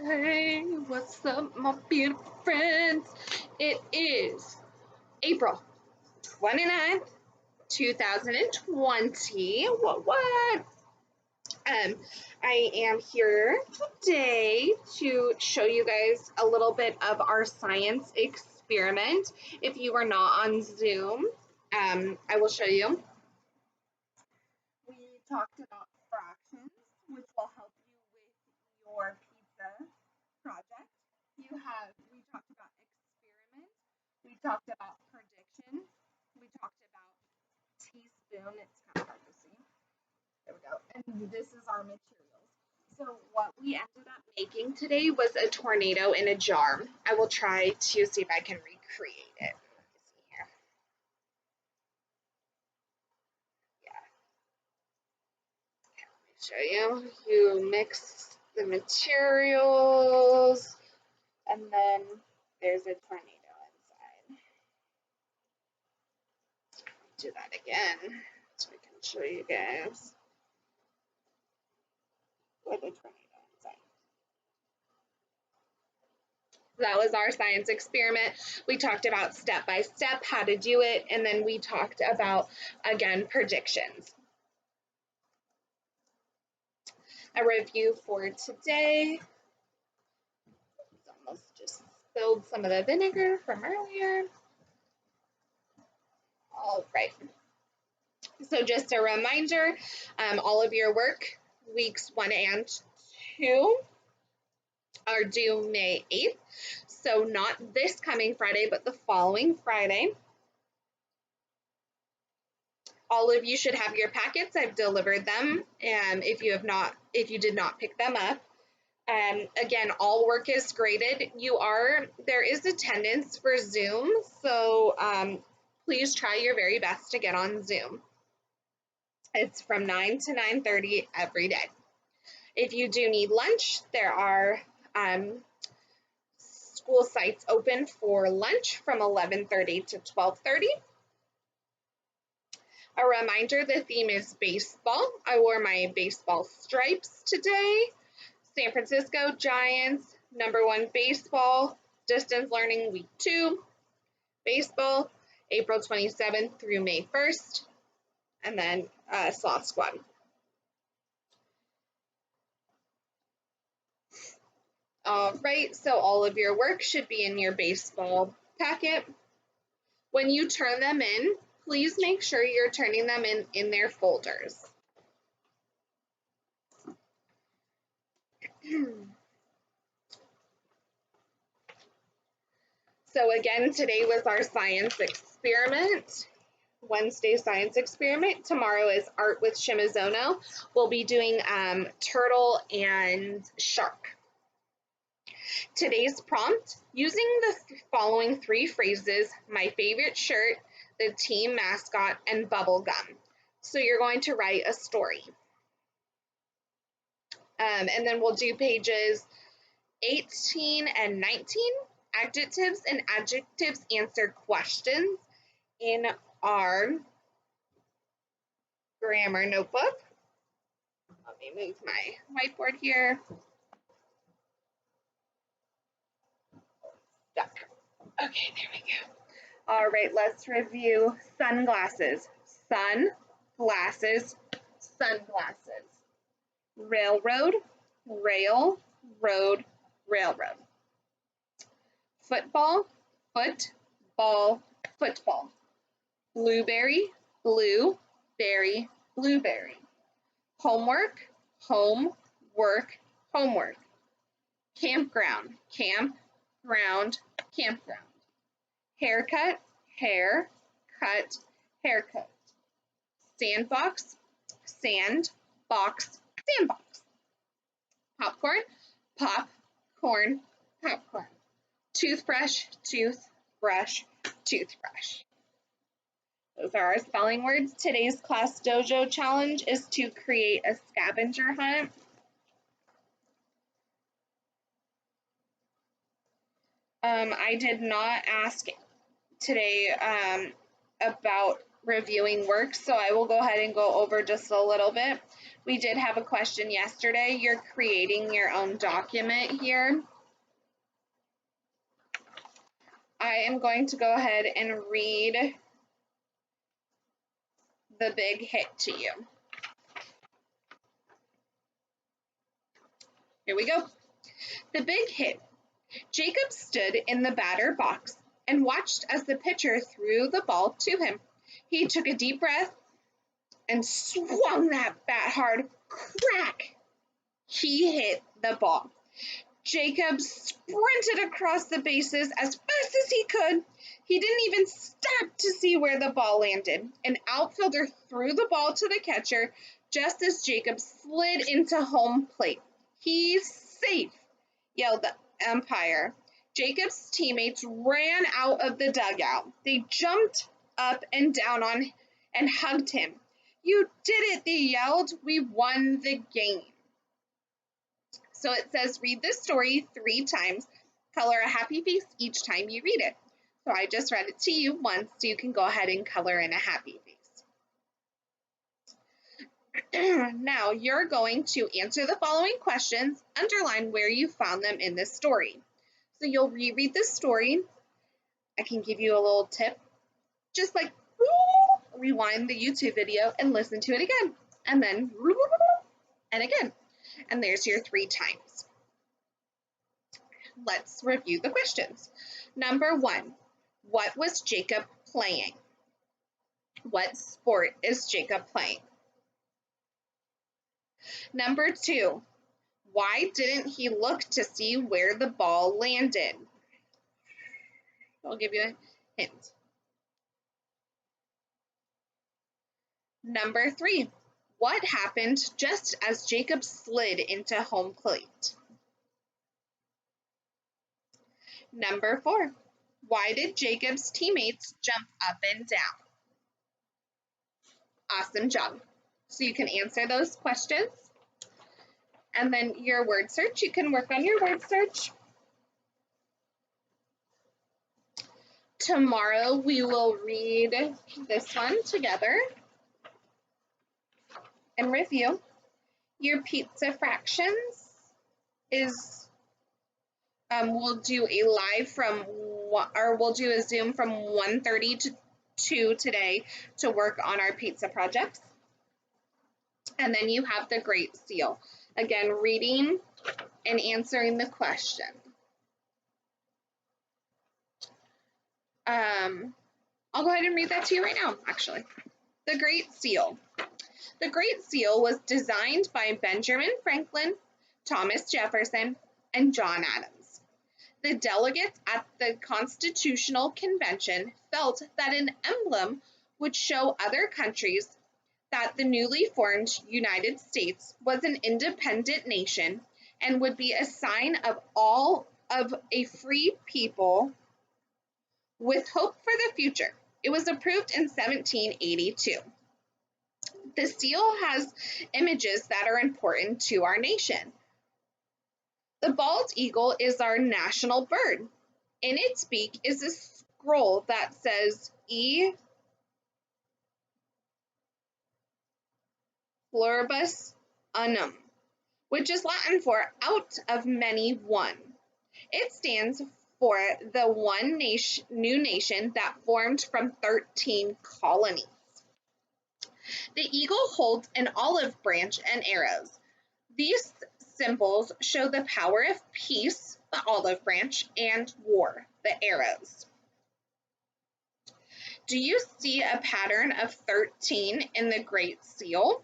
Hey, what's up, my beautiful friends? It is April 29th, 2020. What? I am here today to show you guys a little bit of our science experiment. If you are not on Zoom, I will show you. We talked about fractions, which will help you with your pizza project. We talked about experiment, we talked about prediction, we talked about teaspoon, it's kind of hard to see. There we go. And this is our materials. So what we ended up making today was a tornado in a jar. I will try to see if I can recreate it. Let me see here. Yeah. Let me show you. You mix the materials and then there's a tornado inside. Do that again so I can show you guys with a tornado inside. That was our science experiment. We talked about step by step how to do it, and then we talked about, again, predictions. A review for today. It's almost just spilled some of the vinegar from earlier. All right. So just a reminder, all of your work, weeks 1 and 2, are due May 8th. So not this coming Friday, but the following Friday. All of you should have your packets. I've delivered them. If you did not pick them up. Again, all work is graded. There is attendance for Zoom, so please try your very best to get on Zoom. It's from 9 to 9:30 every day. If you do need lunch, there are school sites open for lunch from 11:30 to 12:30. A reminder, the theme is baseball. I wore my baseball stripes today. San Francisco Giants, #1 baseball, distance learning week 2, baseball, April 27th through May 1st, and then Sloth Squad. All right, so all of your work should be in your baseball packet. When you turn them in, please make sure you're turning them in their folders. So again, today was our science experiment, Wednesday science experiment. Tomorrow is art with Shimizono. We'll be doing turtle and shark. Today's prompt, using the following 3 phrases, my favorite shirt, the team mascot, and bubble gum. So you're going to write a story. And then we'll do pages 18 and 19, adjectives and adjectives answer questions in our grammar notebook. Let me move my whiteboard here. Okay, there we go. All right, let's review sunglasses. Sun, glasses, sunglasses. Railroad, rail, road, railroad. Football, foot, ball, football. Blueberry, blue, berry, blueberry. Homework, home, work, homework. Campground, camp, ground, campground. Haircut, hair, cut, haircut. Sandbox, sand, box, sandbox. Popcorn, pop, corn, popcorn. Toothbrush, toothbrush, toothbrush. Those are our spelling words. Today's Class Dojo challenge is to create a scavenger hunt. I did not ask today about reviewing work, so I will go ahead and go over just a little bit. We did have a question yesterday. You're creating your own document here. I am going to go ahead and read the big hit to you. Here we go. The big hit. Jacob stood in the batter box and watched as the pitcher threw the ball to him. He took a deep breath and swung that bat hard. Crack! He hit the ball. Jacob sprinted across the bases as fast as he could. He didn't even stop to see where the ball landed. An outfielder threw the ball to the catcher just as Jacob slid into home plate. He's safe, yelled the umpire. Jacob's teammates ran out of the dugout. They jumped up and down on and hugged him. You did it, they yelled. We won the game. So it says read this story 3 times. Color a happy face each time you read it. So I just read it to you once, so you can go ahead and color in a happy face. Now you're going to answer the following questions, underline where you found them in this story. So you'll reread this story. I can give you a little tip. Just like rewind the YouTube video and listen to it again. And then and again. And there's your 3 times. Let's review the questions. Number 1, what was Jacob playing? What sport is Jacob playing? Number 2, why didn't he look to see where the ball landed? I'll give you a hint. Number 3, what happened just as Jacob slid into home plate? Number 4, why did Jacob's teammates jump up and down? Awesome job. So you can answer those questions. And then your word search, you can work on your word search. Tomorrow we will read this one together and review. Your pizza fractions is, we'll do a live from, or we'll do a Zoom from 1:30 to 2 today to work on our pizza projects. And then you have the Great Seal. Again, reading and answering the question. I'll go ahead and read that to you right now, actually. The Great Seal. The Great Seal was designed by Benjamin Franklin, Thomas Jefferson, and John Adams. The delegates at the Constitutional Convention felt that an emblem would show other countries that the newly formed United States was an independent nation and would be a sign of all of a free people with hope for the future. It was approved in 1782. The seal has images that are important to our nation. The bald eagle is our national bird. In its beak is a scroll that says E pluribus unum, which is Latin for out of many one. It stands for the one nation, new nation that formed from 13 colonies. The eagle holds an olive branch and arrows. These symbols show the power of peace, the olive branch, and war, the arrows. Do you see a pattern of 13 in the Great Seal?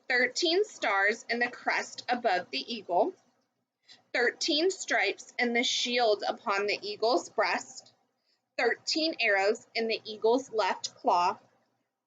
13 stars in the crest above the eagle, 13 stripes in the shield upon the eagle's breast, 13 arrows in the eagle's left claw,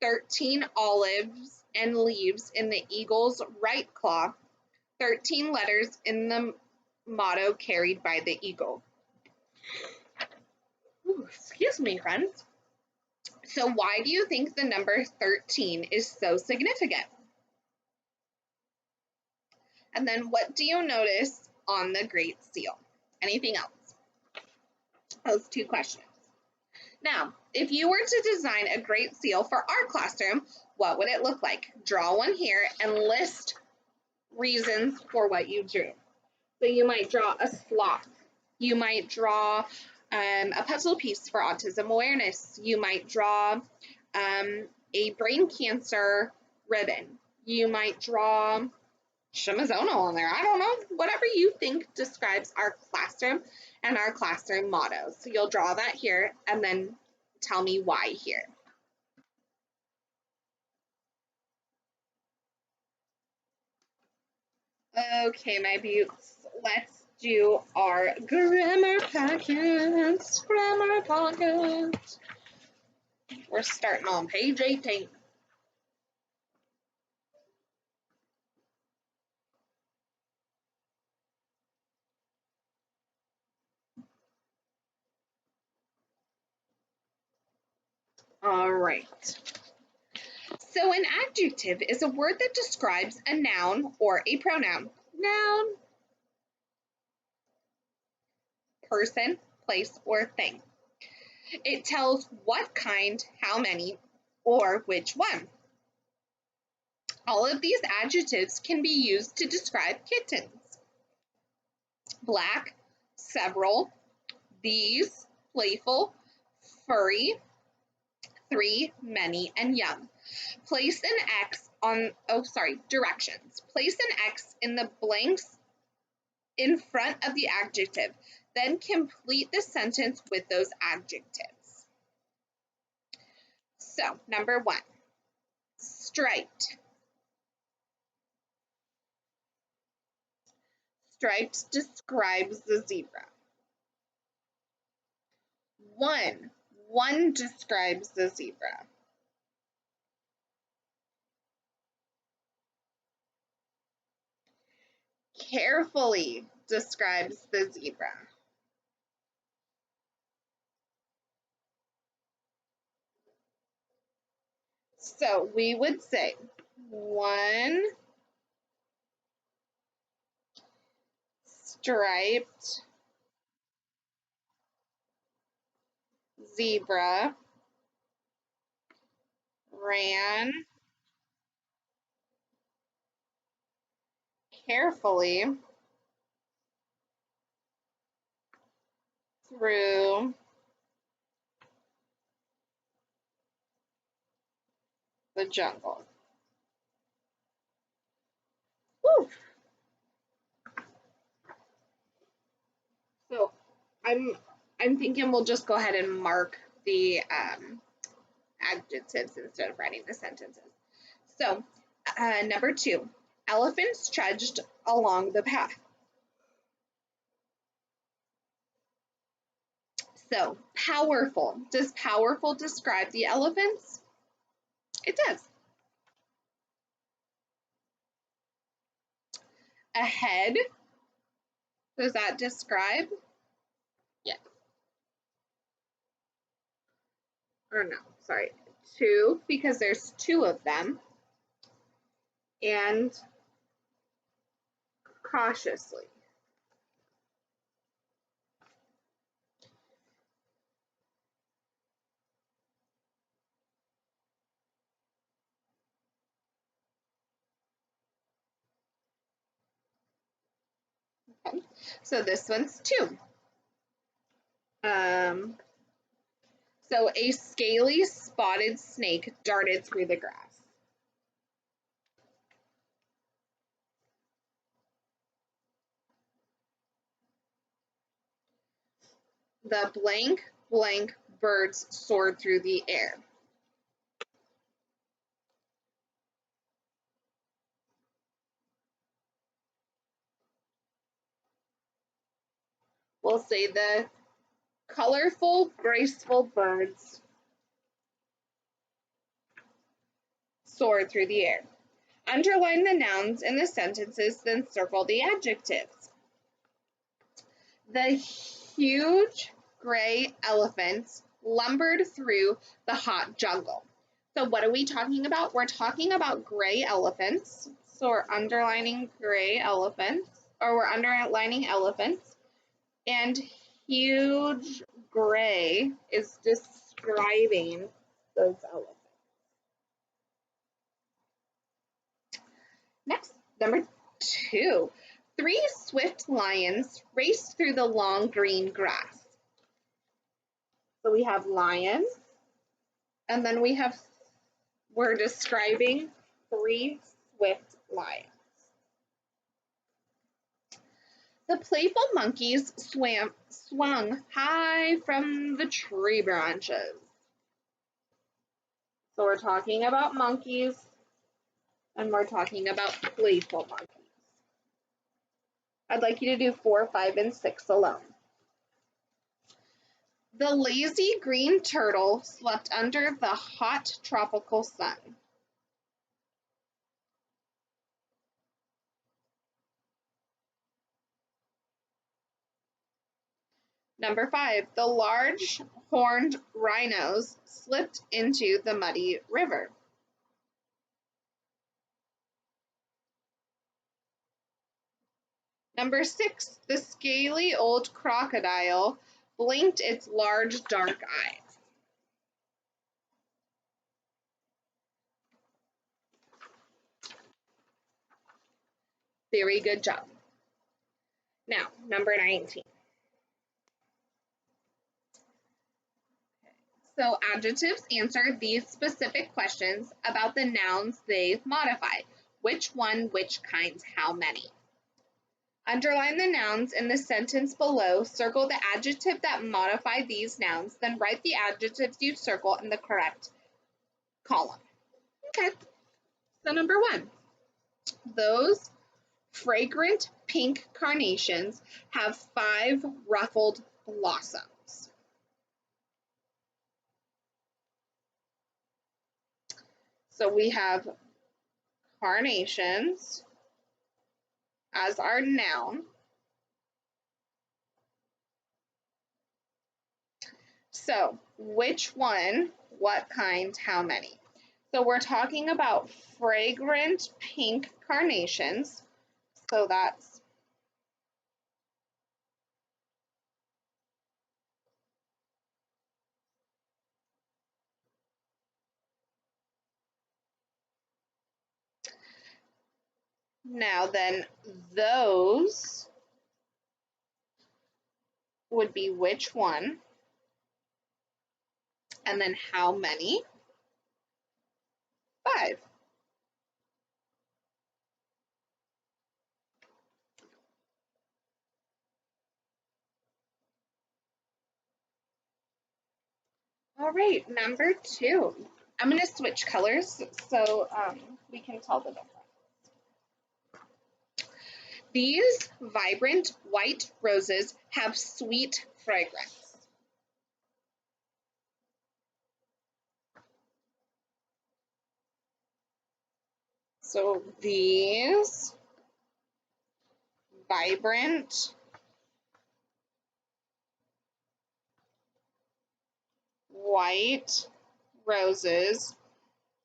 13 olives and leaves in the eagle's right claw, 13 letters in the motto carried by the eagle. Ooh, excuse me, friends. So why do you think the number 13 is so significant? And then what do you notice on the Great Seal? Anything else? Those 2 questions. Now, if you were to design a great seal for our classroom, what would it look like? Draw one here and list reasons for what you drew. So you might draw a sloth. You might draw a puzzle piece for autism awareness. You might draw a brain cancer ribbon. You might draw Shimizono on there. I don't know. Whatever you think describes our classroom and our classroom mottos. So you'll draw that here and then tell me why here. Okay, my beauts, let's do our grammar packets. Grammar pocket. We're starting on page 18. All right. So an adjective is a word that describes a noun or a pronoun. Noun, person, place, or thing. It tells what kind, how many, or which one. All of these adjectives can be used to describe kittens. Black, several, these, playful, furry, three, many, and young. Place an X on, directions. Place an X in the blanks in front of the adjective, then complete the sentence with those adjectives. So, number 1, striped. Striped describes the zebra. One describes the zebra. Carefully describes the zebra. So we would say one striped zebra ran carefully through the jungle. Woo. So I'm thinking we'll just go ahead and mark the adjectives instead of writing the sentences. So number 2, elephants trudged along the path. So powerful. Does powerful describe the elephants? It does. Ahead, does that describe? Yes. Or no, sorry. 2, because there's 2 of them. And cautiously. Okay. So this one's 2. So a scaly spotted snake darted through the grass. The blank birds soared through the air. We'll say the colorful, graceful birds soared through the air. Underline the nouns in the sentences, then circle the adjectives. The huge gray elephants lumbered through the hot jungle. So what are we talking about? We're talking about gray elephants. So we're underlining gray elephants, or we're underlining elephants. And huge gray is driving those elephants. Next, number 2. 3 swift lions race through the long green grass. So we have lions, and then we're describing 3 swift lions. The playful monkeys swung high from the tree branches. So we're talking about monkeys, and we're talking about playful monkeys. I'd like you to do 4, 5, and 6 alone. The lazy green turtle slept under the hot tropical sun. Number 5, the large horned rhinos slipped into the muddy river. Number 6, the scaly old crocodile blinked its large dark eyes. Very good job. Now, number 19. So adjectives answer these specific questions about the nouns they modify. Which one, which kinds, how many. Underline the nouns in the sentence below, circle the adjective that modified these nouns, then write the adjectives you circle in the correct column. Okay, so number 1, those fragrant pink carnations have 5 ruffled blossoms. So we have carnations as our noun. So which one, what kind, how many? So we're talking about fragrant pink carnations. So that's now then those would be which one, and then how many? 5. All right, number 2. I'm going to switch colors so we can tell the difference. These vibrant white roses have sweet fragrance. So these vibrant white roses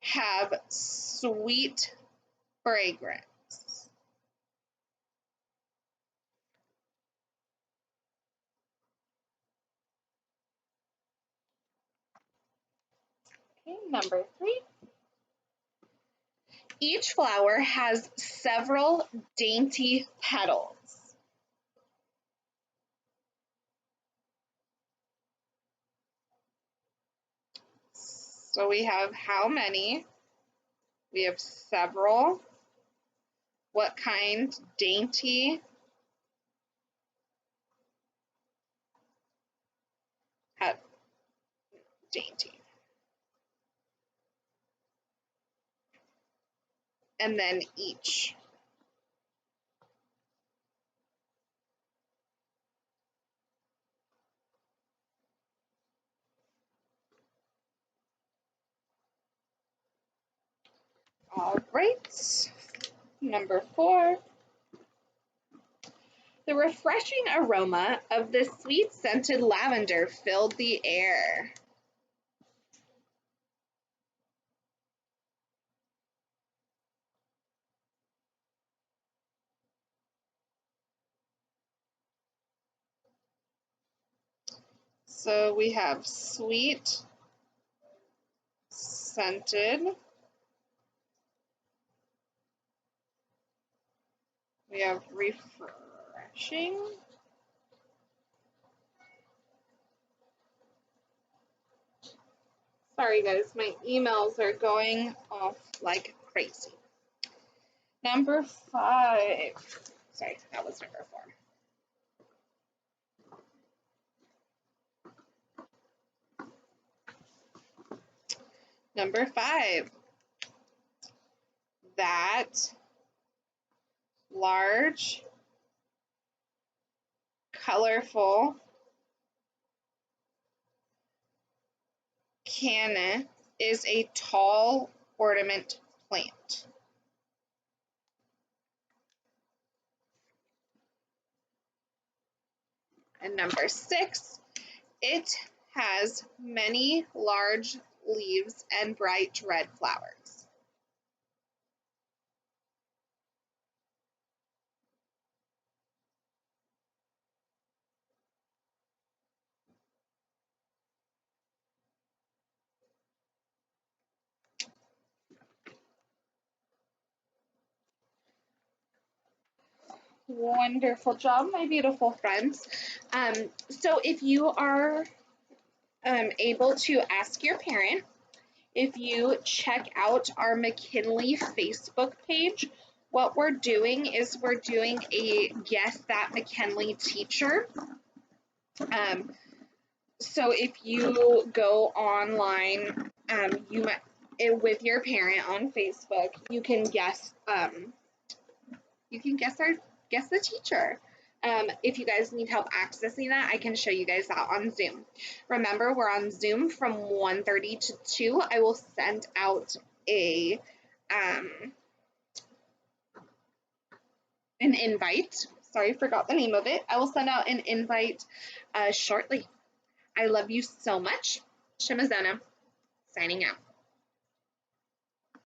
have sweet fragrance. Okay, number 3. Each flower has several dainty petals. So we have how many? We have several. What kind? Dainty. Dainty. And then each. All right, number 4. The refreshing aroma of the sweet scented lavender filled the air. So we have sweet scented. We have refreshing. Sorry guys, my emails are going off like crazy. Number 5. Sorry, that was number 4. Number 5. That large, colorful canna is a tall ornament plant. And number 6, it has many large leaves and bright red flowers. Wonderful job, my beautiful friends. So if you are able to ask your parent, if you check out our McKinley Facebook page, what we're doing is we're doing a Guess That McKinley Teacher. So if you go online, with your parent on Facebook, you can guess guess the teacher. If you guys need help accessing that, I can show you guys that on Zoom. Remember, we're on Zoom from 1:30 to 2. I will send out an invite. Sorry, forgot the name of it. I will send out an invite shortly. I love you so much. Shimazona, signing out.